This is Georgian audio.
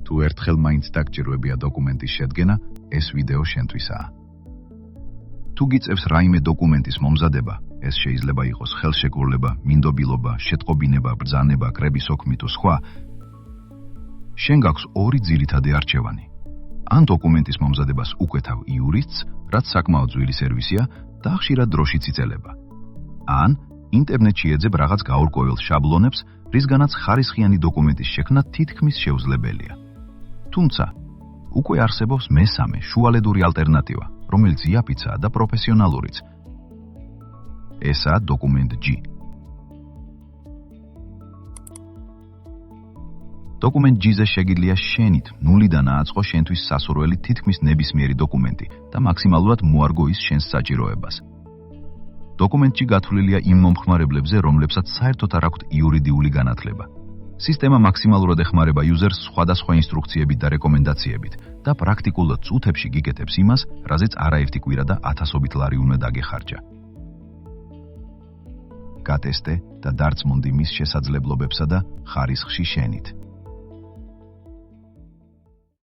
თუ ერთხელ მაინც დაგჭირვებია დოკუმენტის შედგენა, ეს ვიდეო შენთვისაა. თუ გიწევს რაიმე დოკუმენტის მომზადება, ეს შეიძლება იყოს ხელშეკრულება, მინდობილობა, შეტყობინება, ბრძანება, კრების ოქმი თუ სხვა, შენ გაქვს ორი ძირითადი არჩევანი. ან დოკუმენტის მომზადებას უკვეთავ იურისტს, რაც საკმაოდ ძვირი სერვისია და ხშირად დროშიც იწელება. ან ინტერნეტში ეძებ რაღაც გაურკვეველ შაბლონებს, რისგანაც ხარისხიანი დოკუმენტის შექმნა თითქმის შეუძლებელია. თუმცა, უკვე არსებობს მესამე შუალედური ალტერნატივა, რომელიც იაფიცაა და პროფესიონალურიც. ესაა დოკუმენტ G. დოკუმენტ G-ზე შეგიძლია შენით ნულიდან ააწყო შენთვის სასურველი თითქმის ნებისმიერი დოკუმენტი და მაქსიმალურად მოარგო ის შენს საჭიროებას. დოკუმენტში გათვლილია იმ მომხმარებლებზე, რომლებსაც საერთოდ არ აქვთ იურიდიული განათლება. სისტემა მაქსიმალურად ეხმარება იუზერს სხვადასხვა ინსტრუქციებით და რეკომენდაციებით და პრაქტიკულად წუთებში გიკეთებს იმას, რაზეც არაერთი კვირა და ათასობით ლარი უნდა დაგეხარჯა. გატესტე და დარწმუნდი მის შესაძლებლობებსა და ხარისხში შენით.